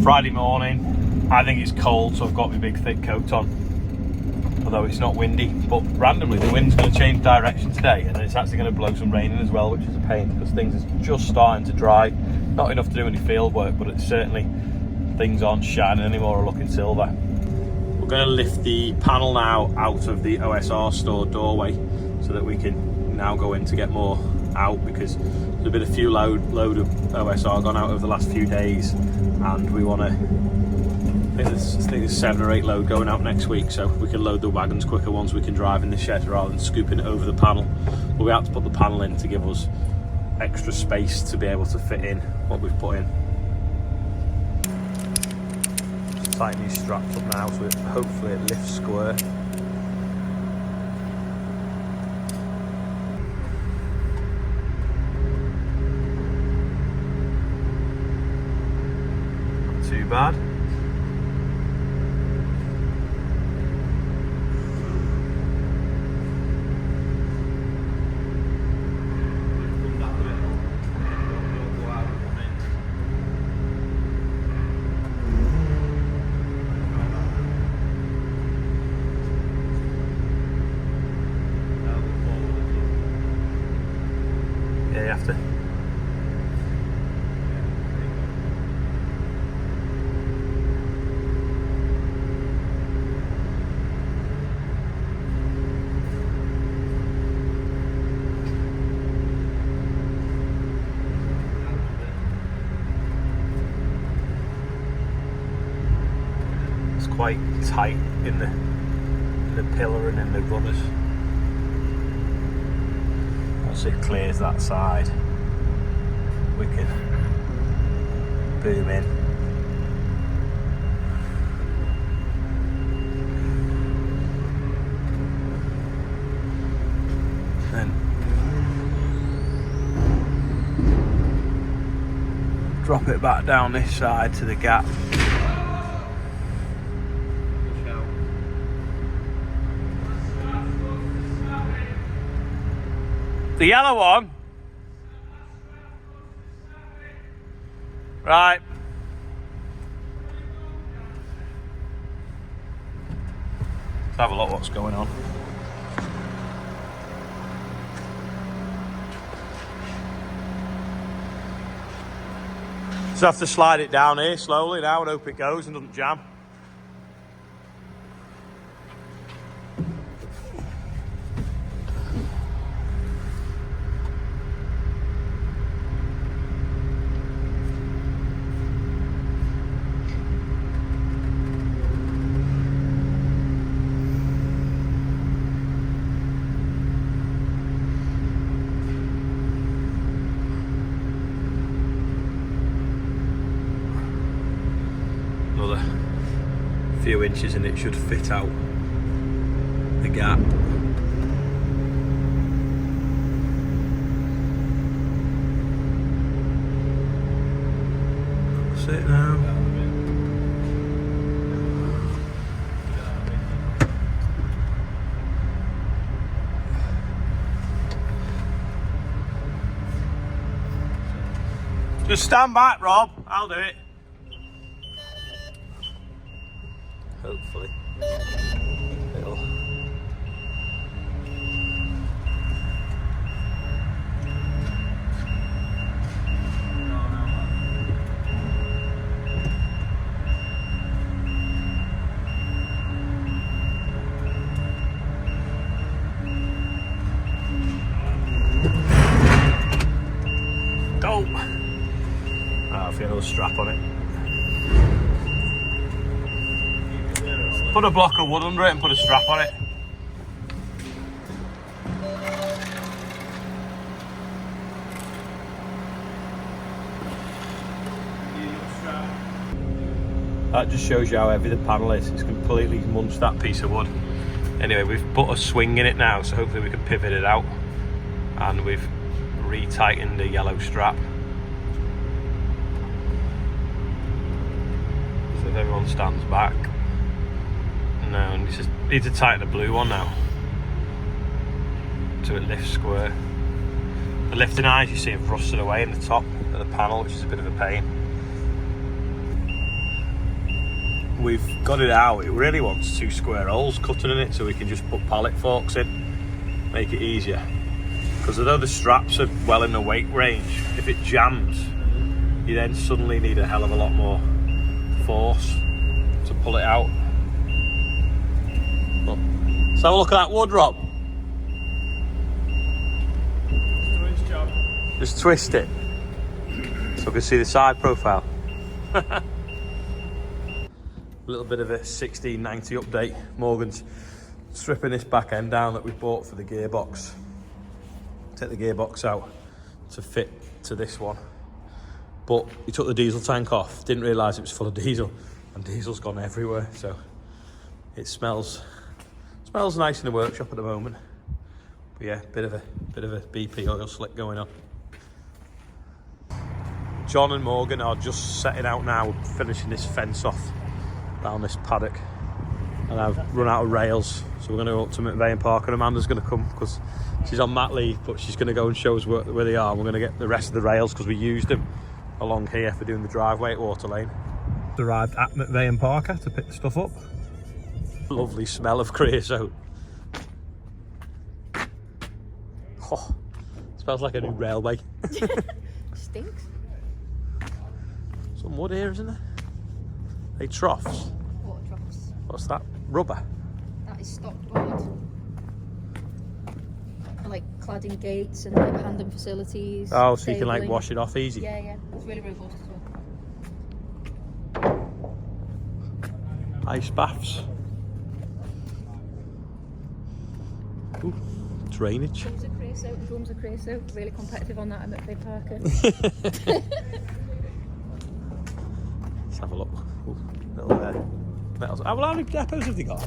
Friday morning. I think it's cold, so I've got my big thick coat on, although it's not windy. But randomly the wind's going to change direction today, and it's actually going to blow some rain in as well, which is a pain because things are just starting to dry. Not enough to do any field work, but it's certainly, things aren't shining anymore or looking silver. We're going to lift the panel now out of the OSR store doorway so that we can now go in to get more out, because there's been a few load of OSR gone out over the last few days, and we want to, I think there's 7 or 8 load going out next week, so we can load the wagons quicker once we can drive in the shed rather than scooping it over the panel. But we have to put the panel in to give us extra space to be able to fit in what we've put in. Just tighten these straps up now so hopefully it lifts square. Not too bad. Yeah, you have to. It's quite tight in the pillar and in the runners. Once it clears that side, we can boom in. Then drop it back down this side to the gap. The yellow one? Right. Let's have a look what's going on. Just have to slide it down here slowly now and hope it goes and doesn't jam. Another few inches and it should fit out the gap. That's it now. Just stand back, Rob, I'll do it. Hopefully it'll go. I'll feel another strap on it. Put a block of wood under it and put a strap on it. That just shows you how heavy the panel is. It's completely munched that piece of wood. Anyway, we've put a swing in it now, so hopefully we can pivot it out. And we've retightened the yellow strap. So if everyone stands back. No, and you just need to tighten the blue one now so it lifts square. The lifting eyes you see have rusted away in the top of the panel, which is a bit of a pain. we've got it out. It really wants 2 square holes cutting in it, so we can just put pallet forks in, make it easier. Because although the straps are well in the weight range, if it jams, you then suddenly need a hell of a lot more force to pull it out. But, let's have a look at that wood, Rob. Nice job. Just twist it so we can see the side profile. A little bit of a 1690 update. Morgan's stripping this back end down that we bought for the gearbox. Take the gearbox out to fit to this one. But he took the diesel tank off, didn't realise it was full of diesel, and diesel's gone everywhere, so it smells nice in the workshop at the moment. But yeah, bit of a BP oil slick going on. John and Morgan are just setting out now, finishing this fence off down this paddock, and I've run out of rails, so we're going to go up to McVeigh Park, and Amanda's going to come because she's on mat leave, but she's going to go and show us where they are. We're going to get the rest of the rails because we used them along here for doing the driveway at Water Lane. Arrived at McVeigh Parker to pick the stuff up. Lovely smell of creosote. Oh, smells like a new railway. Stinks. Some wood here, isn't there? Hey, troughs. Water troughs. What's that? Rubber. That is stocked wood. Like cladding gates and like hand-in facilities. Oh, so you can like cabling. wash it off easy. Yeah, yeah. It's really robust as well. Ice baths. Ooh, drainage. Drums of creosote. Really competitive on that at McVeigh Parker. Let's have a look. Ooh, little metals. How many depots have they got?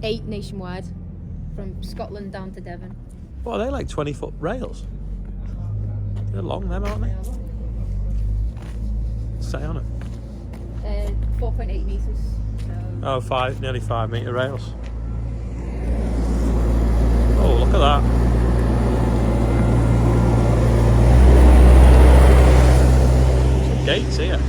8 nationwide, from Scotland down to Devon. Well, they're like 20-foot rails. They're long, them, aren't they? Say on it. 4.8 metres. So. Oh, nearly 5 metre rails. Oh, look at that. Some gates here.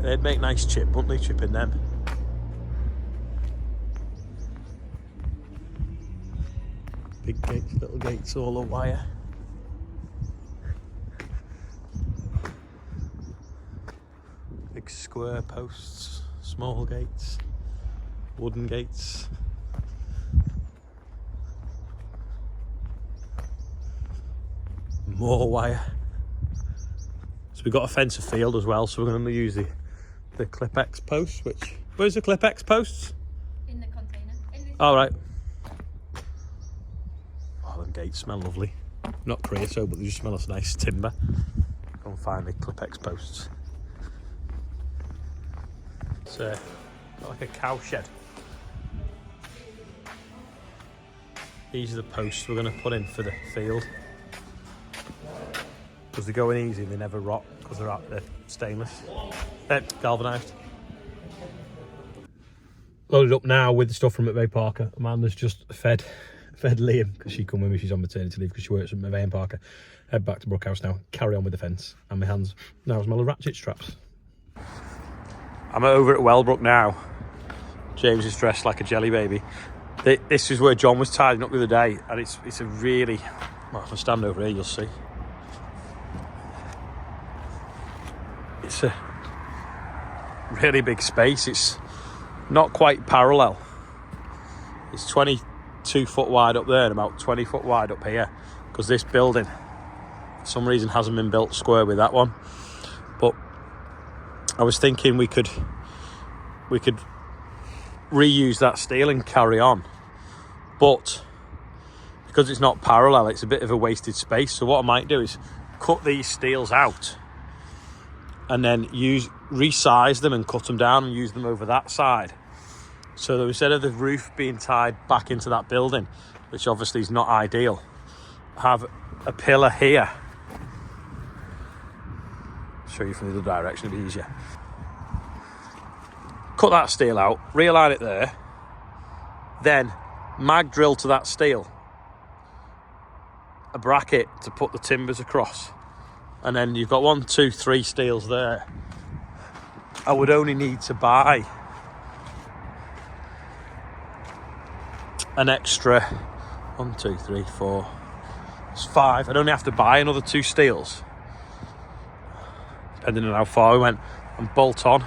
They'd make nice chip, wouldn't they, chipping them? Big gates, little gates, all the wire. Big square posts, small gates, wooden gates. More wire. So we've got to fence a field as well, so we're going to use the Clip-X posts, which... Where's the Clip-X posts? In the container. All right. Oh, them gates smell lovely. Not creosote, but they just smell of nice timber. Go and find the Clip-X posts. It's got like a cow shed. These are the posts we're going to put in for the field. Because they're going easy and they never rot because they're stainless. Galvanised. Loaded up now with the stuff from McVeigh Parker. Amanda's just fed Liam because she come with me. She's on maternity leave because she works at McVeigh Parker. Head back to Brookhouse now. Carry on with the fence. And my hands now smell of ratchet straps. I'm over at Wellbrook now. James is dressed like a jelly baby. This is where John was tidying up the other day, and it's a really... Well, if I stand over here, you'll see. It's a really big space. It's not quite parallel. It's 22 foot wide up there and about 20 foot wide up here, because this building for some reason hasn't been built square with that one. But I was thinking we could reuse that steel and carry on, but because it's not parallel, it's a bit of a wasted space. So what I might do is cut these steels out and then resize them and cut them down and use them over that side. So that instead of the roof being tied back into that building, which obviously is not ideal, have a pillar here. Show you from the other direction, it'll be easier. Cut that steel out, realign it there, then mag drill to that steel a bracket to put the timbers across, and then you've got 1, 2, 3 steels there. I would only need to buy an extra 1, 2, 3, 4. It's 5. I'd only have to buy another 2 steels, depending on how far we went, and bolt on,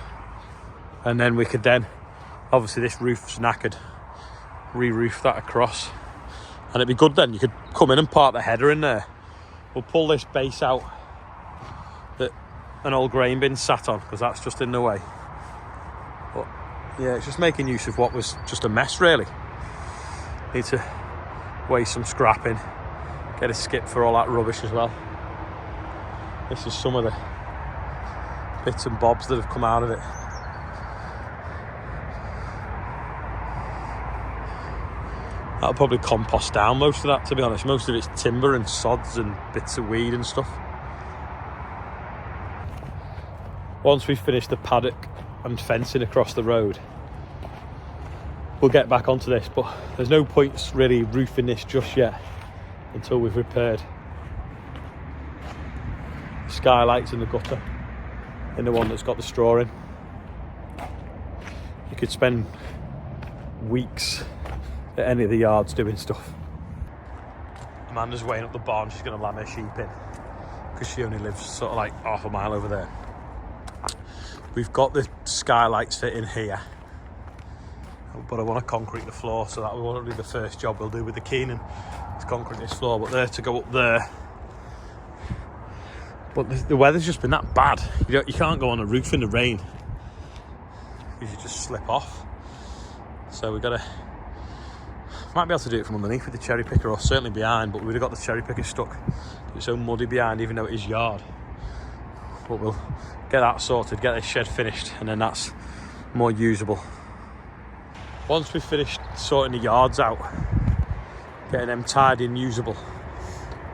and then we could then, obviously this roof's knackered, re-roof that across, and it'd be good then. You could come in and park the header in there. We'll pull this base out that an old grain bin sat on, because that's just in the way. But yeah, it's just making use of what was just a mess really. Need to waste some scrapping, get a skip for all that rubbish as well. This is some of the bits and bobs that have come out of it. That'll probably compost down most of that, to be honest. Most of it's timber and sods and bits of weed and stuff. Once we've finished the paddock and fencing across the road, we'll get back onto this, but there's no point really roofing this just yet until we've repaired skylights in the gutter, in the one that's got the straw in. You could spend weeks at any of the yards doing stuff. Amanda's weighing up the barn. She's going to lamb her sheep in, because she only lives sort of like half a mile over there. We've got the skylights fit in here, but I want to concrete the floor, so that will be the first job we'll do with the Keenan, is concrete this floor. But they're to go up there. But the weather's just been that bad. You can't go on a roof in the rain, because you just slip off. So we've got to, might be able to do it from underneath with the cherry picker, or certainly behind, but we'd have got the cherry picker stuck. It's so muddy behind, even though it is yard. But we'll get that sorted, get this shed finished, and then that's more usable. Once we've finished sorting the yards out, getting them tidy and usable,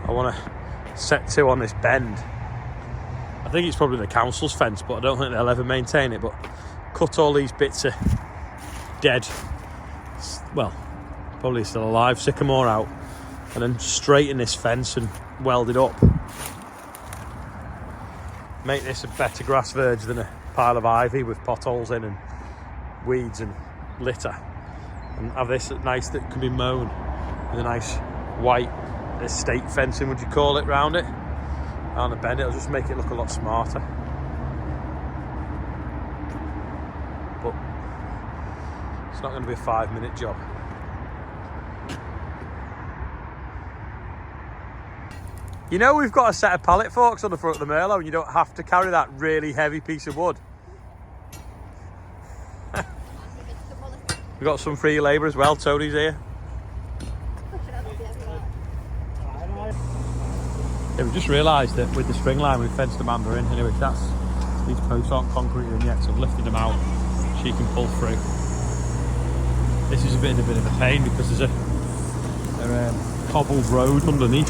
I want to set to on this bend. I think it's probably the council's fence, but I don't think they'll ever maintain it. But cut all these bits of dead, well, probably still alive, sycamore out, and then straighten this fence and weld it up. Make this a better grass verge than a pile of ivy with potholes in and weeds and litter, and have this nice that can be mown with a nice white estate fencing, would you call it, round it, around the bend. It'll just make it look a lot smarter. But it's not going to be a 5-minute job. You know, we've got a set of pallet forks on the front of the Merlot, and you don't have to carry that really heavy piece of wood. We've got some free labour as well. Tony's here. Yeah, we just realised that with the string line we've fenced Amanda in. Anyway, these posts aren't concrete in yet, so I've lifted them out. She can pull through. This is a bit of a pain, because there's a cobbled road underneath.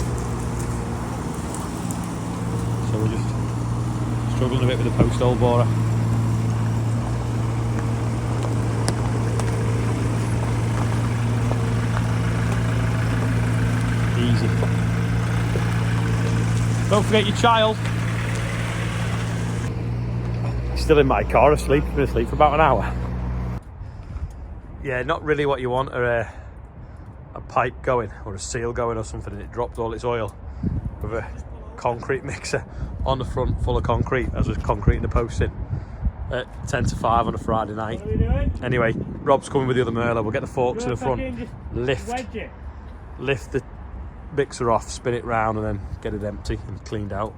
So we're just struggling a bit with the post hole borer. Easy. Don't forget your child. Still in my car asleep. Been asleep for about an hour. Yeah, not really what you want are a pipe going or a seal going or something, and it dropped all its oil with a concrete mixer on the front full of concrete as was concreting the posts in at 10 to 5 on a Friday night. What are we doing? Anyway, Rob's coming with the other Merlot. We'll get the forks in the front, lift the mixer off, spin it round, and then get it empty and cleaned out.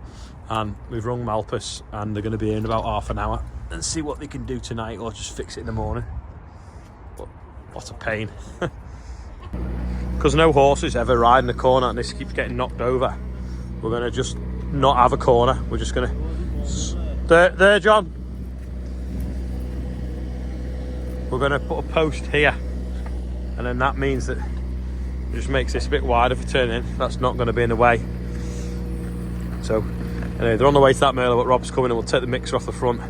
And we've rung Malpas, and they're going to be in about half an hour and see what they can do tonight, or just fix it in the morning. But what a pain. Because no horses ever ride in the corner, and this keeps getting knocked over. We're going to just not have a corner. We're just going to... There, John. We're going to put a post here, and then that means that it just makes this a bit wider for turning in. That's not going to be in the way. So, anyway, they're on the way to that Merlot, but Rob's coming, and we'll take the mixer off the front,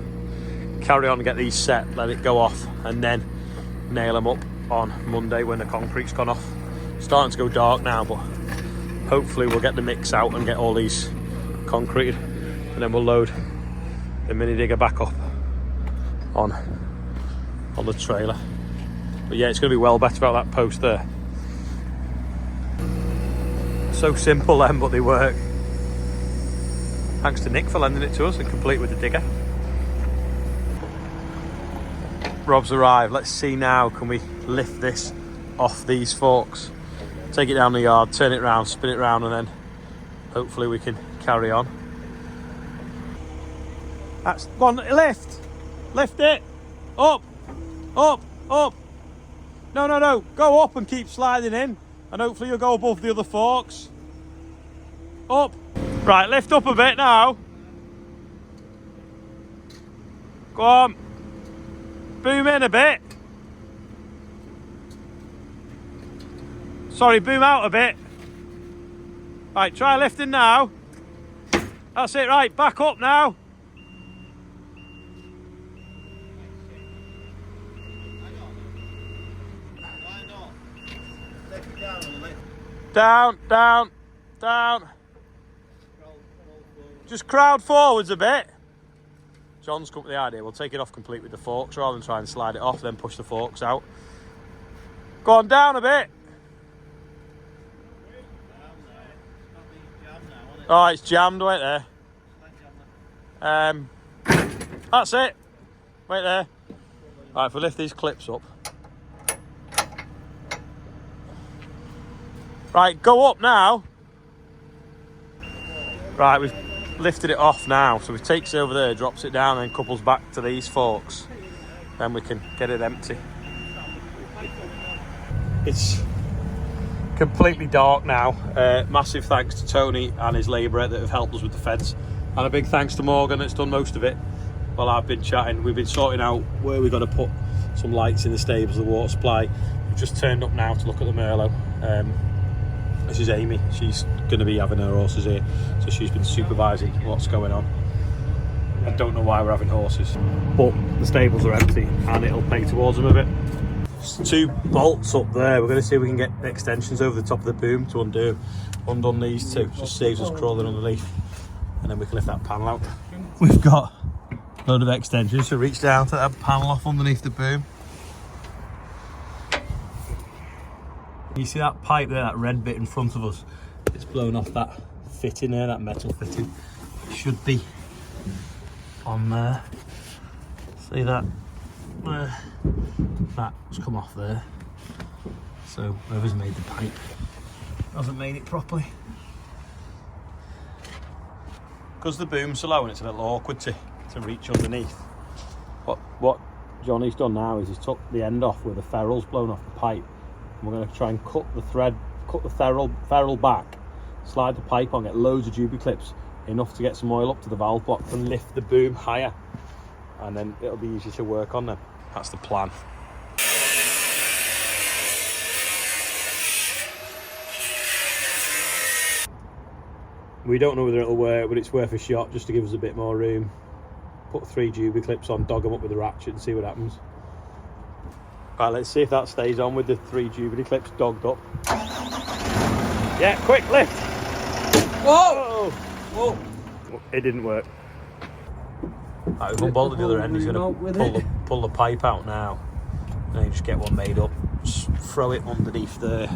carry on and get these set, let it go off, and then nail them up on Monday when the concrete's gone off. It's starting to go dark now, but hopefully we'll get the mix out and get all these concreted, and then we'll load the mini digger back up on the trailer. But yeah, it's going to be well better about that post there. So simple then, but they work. Thanks to Nick for lending it to us and complete with the digger. Rob's arrived. Let's see now, can we lift this off these forks? Take it down the yard, turn it round, spin it round, and then hopefully we can carry on. That's one, lift it, up, up, up. No, go up and keep sliding in, and hopefully you'll go above the other forks. Up. Right, lift up a bit now. Go on. Boom in a bit. Sorry, boom out a bit. Right, try lifting now. That's it, right, back up now. Down. Just crowd forwards a bit. John's come up with the idea. We'll take it off complete with the forks rather than try and slide it off, then push the forks out. Go on, down a bit. Oh, it's jammed right there. That's it. Right there. Right, if we lift these clips up. Right, go up now. Right, we've lifted it off now. So we takes it over there, drops it down, and couples back to these forks. Then we can get it empty. It's completely dark now. Massive thanks to Tony and his labourer that have helped us with the fence. And a big thanks to Morgan that's done most of it. While I've been chatting, we've been sorting out where we've got to put some lights in the stables, the water supply. We've just turned up now to look at the Merlot. This is Amy. She's going to be having her horses here, so she's been supervising what's going on. I don't know why we're having horses, but the stables are empty and it'll pay towards them a bit. There's 2 bolts up there. We're going to see if we can get extensions over the top of the boom to undone these 2. Just saves us crawling underneath, and then we can lift that panel out. We've got a load of extensions to reach down to that panel off underneath the boom. You see that pipe there, that red bit in front of us? It's blown off that fitting there, that metal fitting. It should be on there. See that? That's come off there. So whoever's made the pipe hasn't made it properly. Because the boom's so low and it's a little awkward to reach underneath. What Johnny's done now is he's took the end off where the ferrule's blown off the pipe. We're going to try and cut the ferrule back, slide the pipe on, get loads of Juby clips, enough to get some oil up to the valve box and lift the boom higher, and then it'll be easy to work on then. That's the plan. We don't know whether it'll work, but it's worth a shot just to give us a bit more room. Put 3 Juby clips on, dog them up with the ratchet and see what happens. Right, let's see if that stays on with the 3 Jubilee clips dogged up. Yeah, quick lift! Whoa! Whoa! It didn't work. Right, we've unbolted the other end. He's going to pull the pipe out now. And then just get one made up. Just throw it underneath there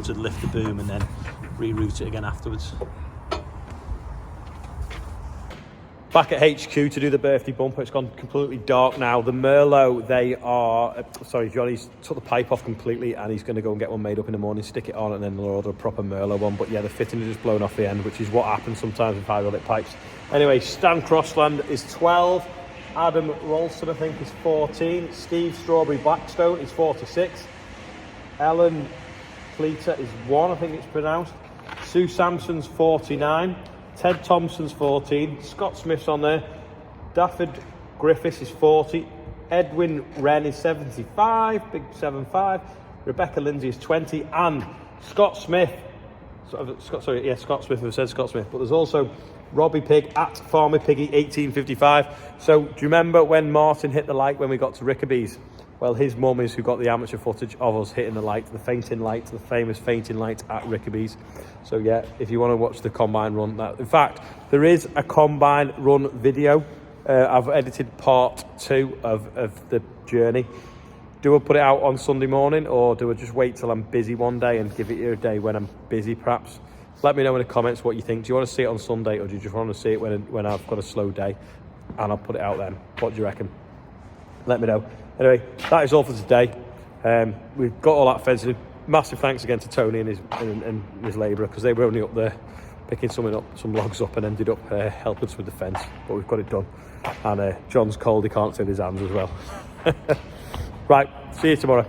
to lift the boom and then reroute it again afterwards. Back at HQ to do the birthday bumper. It's gone completely dark now. The Merlot, Johnny's took the pipe off completely and he's going to go and get one made up in the morning, stick it on, and then they'll order a proper Merlot one. But yeah, the fitting is just blown off the end, which is what happens sometimes with hydraulic pipes. Anyway, Stan Crossland is 12. Adam Ralston, I think, is 14. Steve Strawberry Blackstone is 46. Ellen Cleater is 1, I think it's pronounced. Sue Sampson's 49. Ted Thompson's 14, Scott Smith's on there, Dafford Griffiths is 40, Edwin Wren is 75, big 75, Rebecca Lindsay is 20, and Scott Smith, Scott Smith, I've said Scott Smith, but there's also Robbie Pig at Farmer Piggy 1855. So do you remember when Martin hit the like when we got to Rickaby's Well, his mum is who got the amateur footage of us hitting the light, the fainting light, the famous fainting light at Rickaby's. So yeah, if you want to watch the combine run, in fact, there is a combine run video. I've edited part 2 of the journey. Do I put it out on Sunday morning, or do I just wait till I'm busy one day and give it you a day when I'm busy perhaps? Let me know in the comments what you think. Do you want to see it on Sunday, or do you just want to see it when I've got a slow day and I'll put it out then? What do you reckon? Let me know. Anyway, that is all for today. We've got all that fencing. Massive thanks again to Tony and his labourer, because they were only up there picking some logs up, and ended up helping us with the fence. But we've got it done. And John's cold, he can't sit in his hands as well. Right, see you tomorrow.